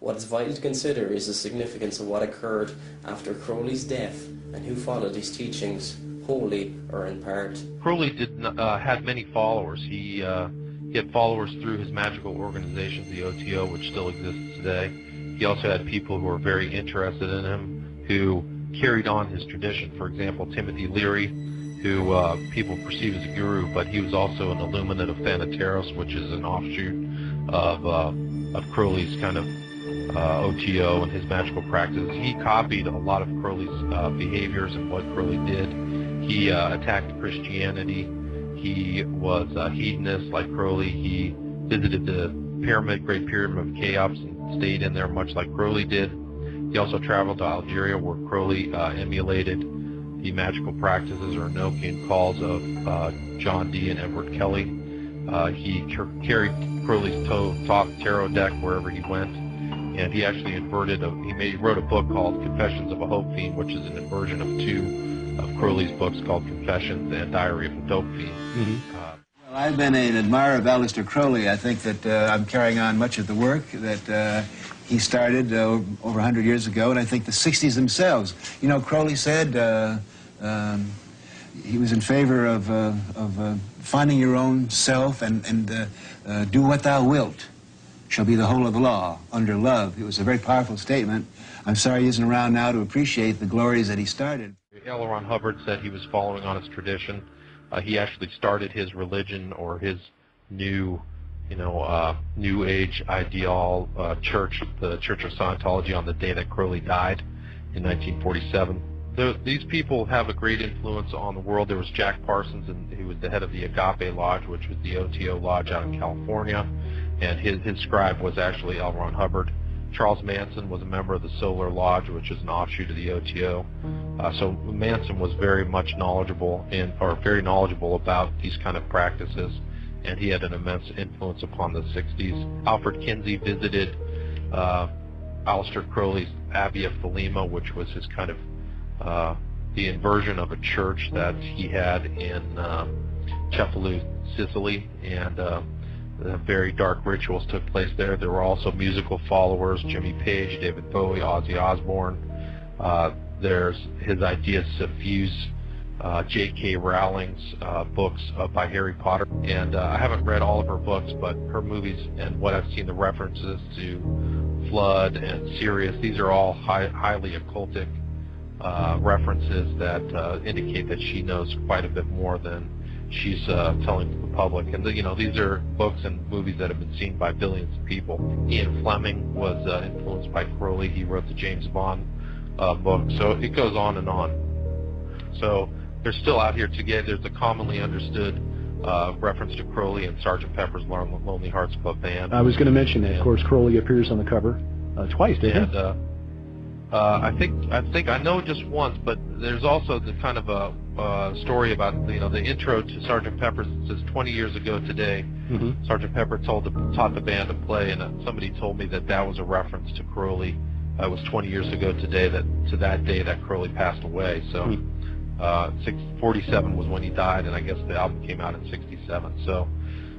what is vital to consider is the significance of what occurred after Crowley's death and who followed his teachings, wholly or in part. Crowley had many followers. He had followers through his magical organization, the OTO, which still exists today. He also had people who were very interested in him, who carried on his tradition. For example, Timothy Leary, who people perceive as a guru, but he was also an illuminate of Thanateros, which is an offshoot of Crowley's kind of OTO and his magical practices. He copied a lot of Crowley's behaviors and what Crowley did. He attacked Christianity. He was a hedonist like Crowley. He visited the Great Pyramid of Cheops and stayed in there much like Crowley did. He also traveled to Algeria where Crowley emulated the magical practices or Enochian calls of John Dee and Edward Kelly. He carried Crowley's tarot deck wherever he went, and he actually he wrote a book called Confessions of a Hope Fiend, which is an inversion of two of Crowley's books called Confessions and Diary of a Dope Fiend. Mm-hmm. Well, I've been an admirer of Aleister Crowley. I think that I'm carrying on much of the work that he started over 100 years ago, and I think the 60s themselves. You know, Crowley said he was in favor of finding your own self and do what thou wilt shall be the whole of the law under love. It was a very powerful statement. I'm sorry he isn't around now to appreciate the glories that he started. L. Ron Hubbard said he was following on his tradition. He actually started his religion or his new Age ideal church, the Church of Scientology, on the day that Crowley died in 1947. These people have a great influence on the world. There was Jack Parsons, who was the head of the Agape Lodge, which was the OTO lodge out in California, and his scribe was actually L. Ron Hubbard. Charles Manson was a member of the Solar Lodge, which is an offshoot of the OTO. So Manson was very knowledgeable about these kind of practices, and he had an immense influence upon the 60s. Alfred Kinsey visited Aleister Crowley's Abbey of Thelema, which was his kind of the inversion of a church that he had in Cefalù, Sicily, and very dark rituals took place there. There were also musical followers: Jimmy Page, David Bowie, Ozzy Osbourne. There's his ideas to fuse J.K. Rowling's books by Harry Potter. And I haven't read all of her books, but her movies and what I've seen, the references to Flood and Sirius, these are all highly occultic references that indicate that she knows quite a bit more than she's telling the public. And these are books and movies that have been seen by billions of people. Ian Fleming was influenced by Crowley. He wrote the James Bond book. So it goes on and on. So they're still out here together. There's a commonly understood reference to Crowley and Sgt. Pepper's Lonely Hearts Club Band. I was going to mention that. Of course, Crowley appears on the cover twice, didn't he? I think I know just once, but there's also the kind of a story about the intro to Sgt. Pepper's. It says 20 years ago today, Sgt. Pepper taught the band to play, and somebody told me that was a reference to Crowley. It was 20 years ago today to that day that Crowley passed away. So 47 was when he died, and I guess the album came out in 67. So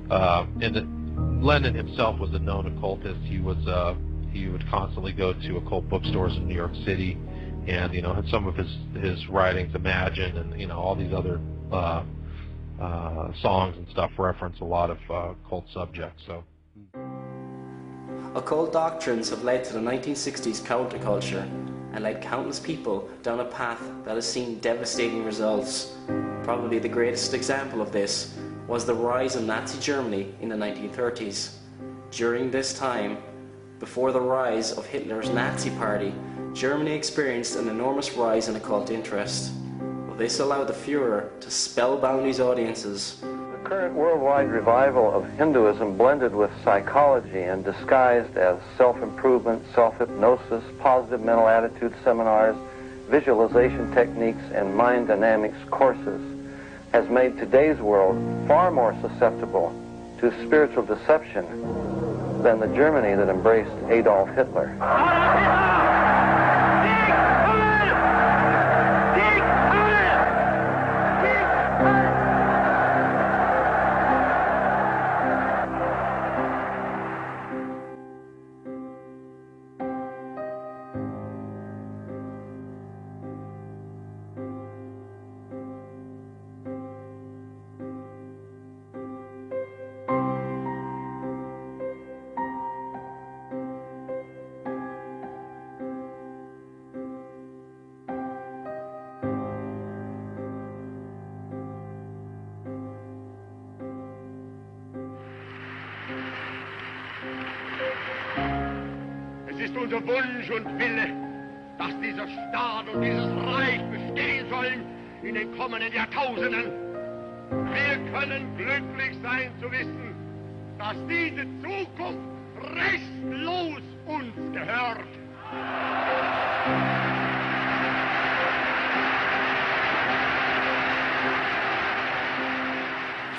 and Lennon himself was a known occultist. He would constantly go to occult bookstores in New York City, and had some of his writings, Imagine, and all these other songs and stuff reference a lot of occult subjects. So occult doctrines have led to the 1960s counterculture and led countless people down a path that has seen devastating results. Probably the greatest example of this was the rise of Nazi Germany in the 1930s. During this time, before the rise of Hitler's Nazi Party, Germany experienced an enormous rise in occult interest. This allowed the Führer to spellbound these audiences. The current worldwide revival of Hinduism blended with psychology and disguised as self-improvement, self-hypnosis, positive mental attitude seminars, visualization techniques, and mind dynamics courses has made today's world far more susceptible to spiritual deception than the Germany that embraced Adolf Hitler. ist unser Wunsch und Wille, dass dieser Staat und dieses Reich bestehen sollen in den kommenden Jahrtausenden. Wir können glücklich sein zu wissen, dass diese Zukunft restlos uns gehört.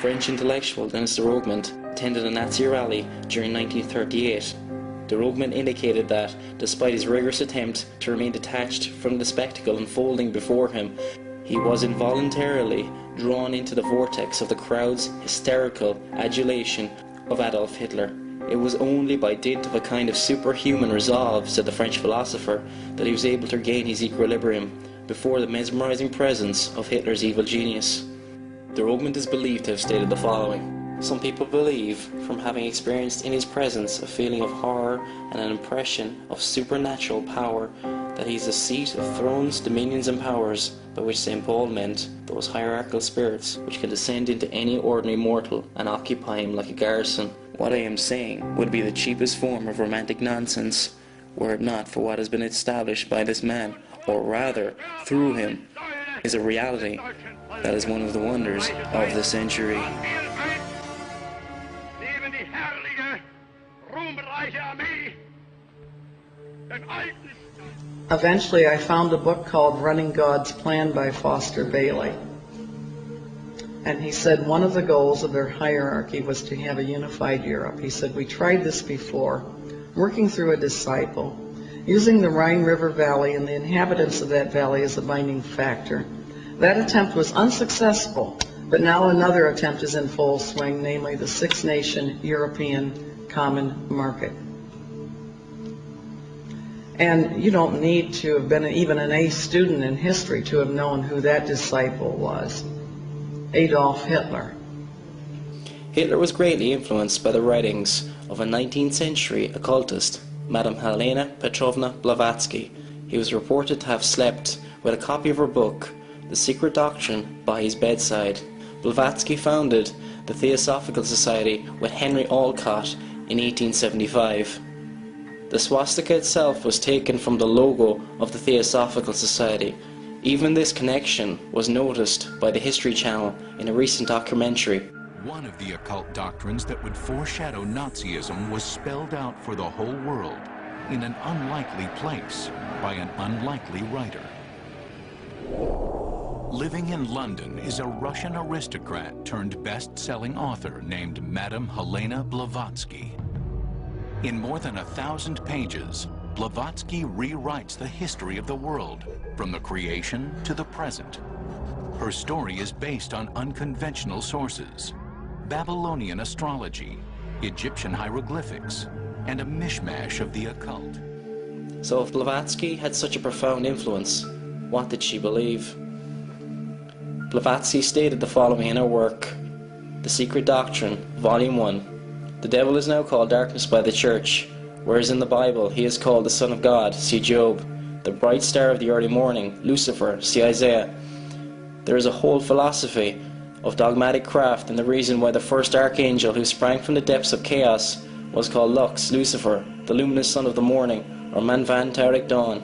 French intellectual Denis de Roegmond attended a Nazi rally during 1938. De Roegmond indicated that, despite his rigorous attempt to remain detached from the spectacle unfolding before him, he was involuntarily drawn into the vortex of the crowd's hysterical adulation of Adolf Hitler. It was only by dint of a kind of superhuman resolve, said the French philosopher, that he was able to regain his equilibrium before the mesmerizing presence of Hitler's evil genius. De Roegmond is believed to have stated the following: some people believe, from having experienced in his presence a feeling of horror and an impression of supernatural power, that he is the seat of thrones, dominions and powers, by which St. Paul meant those hierarchical spirits which can descend into any ordinary mortal and occupy him like a garrison. What I am saying would be the cheapest form of romantic nonsense, were it not for what has been established by this man, or rather, through him, is a reality that is one of the wonders of the century. Eventually I found a book called Running God's Plan by Foster Bailey. And he said one of the goals of their hierarchy was to have a unified Europe. He said, we tried this before, working through a disciple, using the Rhine River Valley and the inhabitants of that valley as a binding factor. That attempt was unsuccessful, but now another attempt is in full swing, namely the six-nation European Common Market. And you don't need to have been even an A student in history to have known who that disciple was. Adolf Hitler. Hitler was greatly influenced by the writings of a 19th century occultist, Madame Helena Petrovna Blavatsky. He was reported to have slept with a copy of her book, The Secret Doctrine, by his bedside. Blavatsky founded the Theosophical Society with Henry Olcott in 1875. The swastika itself was taken from the logo of the Theosophical Society. Even this connection was noticed by the History Channel in a recent documentary. One of the occult doctrines that would foreshadow Nazism was spelled out for the whole world in an unlikely place by an unlikely writer. Living in London is a Russian aristocrat turned best-selling author named Madame Helena Blavatsky. In more than 1,000 pages, Blavatsky rewrites the history of the world, from the creation to the present. Her story is based on unconventional sources: Babylonian astrology, Egyptian hieroglyphics, and a mishmash of the occult. So if Blavatsky had such a profound influence, what did she believe? Blavatsky stated the following in her work, The Secret Doctrine, Volume 1. The devil is now called darkness by the church, whereas in the Bible he is called the Son of God, see Job, the bright star of the early morning, Lucifer, see Isaiah. There is a whole philosophy of dogmatic craft in the reason why the first archangel who sprang from the depths of chaos was called Lux, Lucifer, the luminous son of the morning, or Manvantaric dawn.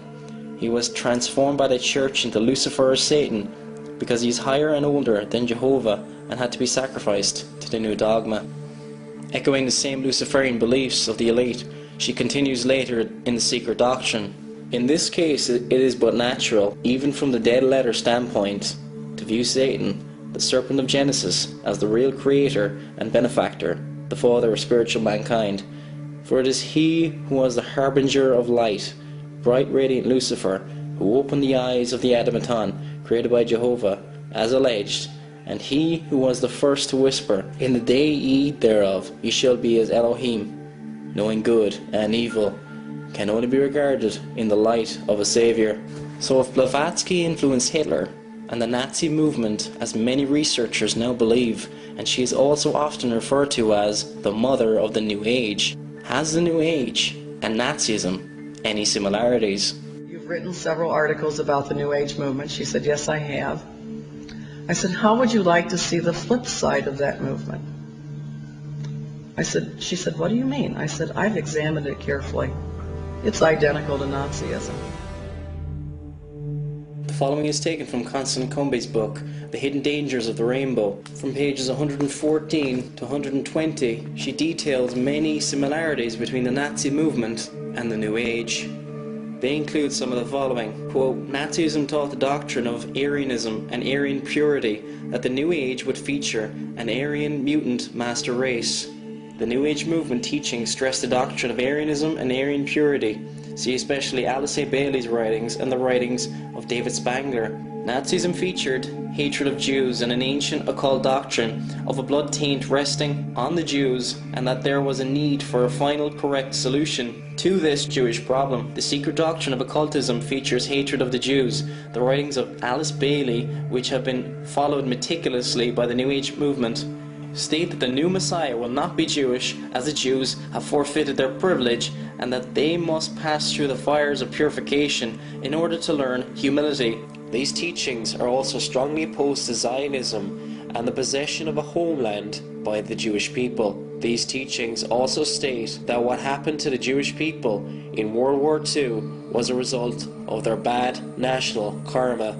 He was transformed by the church into Lucifer or Satan because he is higher and older than Jehovah and had to be sacrificed to the new dogma. Echoing the same Luciferian beliefs of the elite, she continues later in The Secret Doctrine. In this case, it is but natural, even from the dead letter standpoint, to view Satan, the serpent of Genesis, as the real creator and benefactor, the father of spiritual mankind. For it is he who was the harbinger of light, bright radiant Lucifer, who opened the eyes of the Adamaton, created by Jehovah, as alleged, and he who was the first to whisper, In the day ye eat thereof, ye shall be as Elohim, knowing good and evil, can only be regarded in the light of a Saviour. So if Blavatsky influenced Hitler and the Nazi movement, as many researchers now believe, and she is also often referred to as the mother of the New Age, has the New Age and Nazism any similarities? You've written several articles about the New Age movement. She said, yes, I have. I said, how would you like to see the flip side of that movement? She said, what do you mean? I said, I've examined it carefully. It's identical to Nazism. The following is taken from Constance Cumby's book, The Hidden Dangers of the Rainbow. From pages 114 to 120, she details many similarities between the Nazi movement and the New Age. They include some of the following. Quote, Nazism taught the doctrine of Aryanism and Aryan purity, that the New Age would feature an Aryan mutant master race. The New Age movement teaching stressed the doctrine of Aryanism and Aryan purity. See especially Alice A. Bailey's writings and the writings of David Spangler. Nazism featured hatred of Jews and an ancient occult doctrine of a blood taint resting on the Jews, and that there was a need for a final correct solution to this Jewish problem. The secret doctrine of occultism features hatred of the Jews. The writings of Alice Bailey, which have been followed meticulously by the New Age movement, state that the new Messiah will not be Jewish, as the Jews have forfeited their privilege, and that they must pass through the fires of purification in order to learn humility. These teachings are also strongly opposed to Zionism and the possession of a homeland by the Jewish people. These teachings also state that what happened to the Jewish people in World War II was a result of their bad national karma.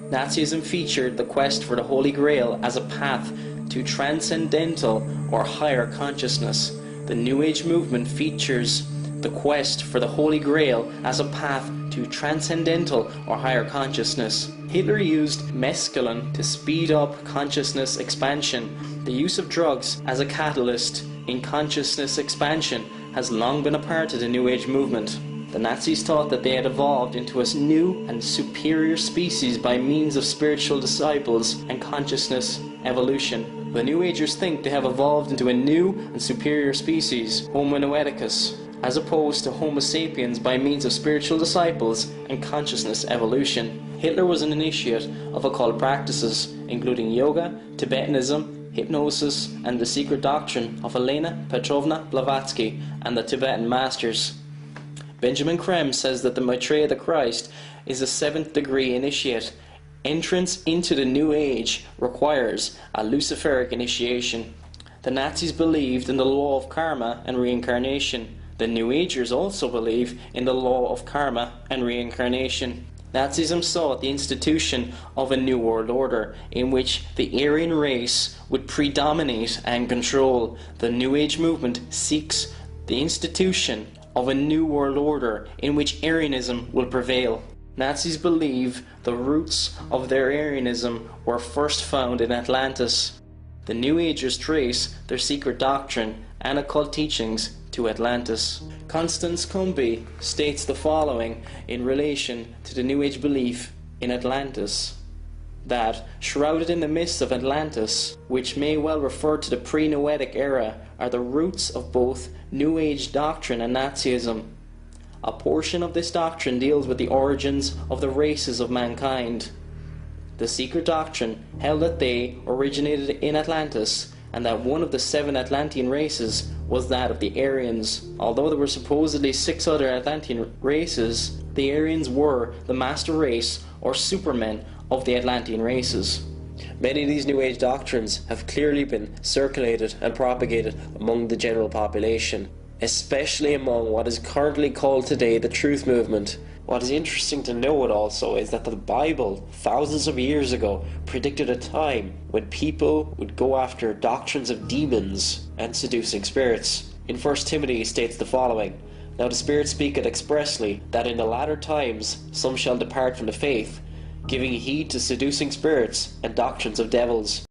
Nazism featured the quest for the Holy Grail as a path to transcendental or higher consciousness. The New Age movement features the quest for the Holy Grail as a path to transcendental or higher consciousness. Hitler used mescaline to speed up consciousness expansion. The use of drugs as a catalyst in consciousness expansion has long been a part of the New Age movement. The Nazis thought that they had evolved into a new and superior species by means of spiritual disciples and consciousness evolution. The New Agers think they have evolved into a new and superior species, Homo noeticus, as opposed to Homo sapiens by means of spiritual disciples and consciousness evolution. Hitler was an initiate of occult practices, including yoga, Tibetanism, hypnosis, and the secret doctrine of Helena Petrovna Blavatsky and the Tibetan masters. Benjamin Creme says that the Maitreya the Christ is a 7th degree initiate. Entrance into the New Age requires a Luciferic initiation. The Nazis believed in the law of karma and reincarnation. The New Agers also believe in the law of karma and reincarnation. Nazism sought the institution of a new world order in which the Aryan race would predominate and control. The New Age movement seeks the institution of a new world order in which Aryanism will prevail. Nazis believe the roots of their Aryanism were first found in Atlantis. The New Agers trace their secret doctrine and occult teachings to Atlantis. Constance Cumby states the following in relation to the New Age belief in Atlantis, that shrouded in the mist of Atlantis, which may well refer to the pre-Noetic era, are the roots of both New Age doctrine and Nazism. A portion of this doctrine deals with the origins of the races of mankind. The secret doctrine held that they originated in Atlantis, and that one of the 7 Atlantean races was that of the Aryans. Although there were supposedly 6 other Atlantean races, the Aryans were the master race or supermen of the Atlantean races. Many of these New Age doctrines have clearly been circulated and propagated among the general population, especially among what is currently called today the Truth Movement. What is interesting to note also is that the Bible, thousands of years ago, predicted a time when people would go after doctrines of demons and seducing spirits. In 1 Timothy states the following, Now the Spirit speaketh expressly, that in the latter times some shall depart from the faith, giving heed to seducing spirits and doctrines of devils.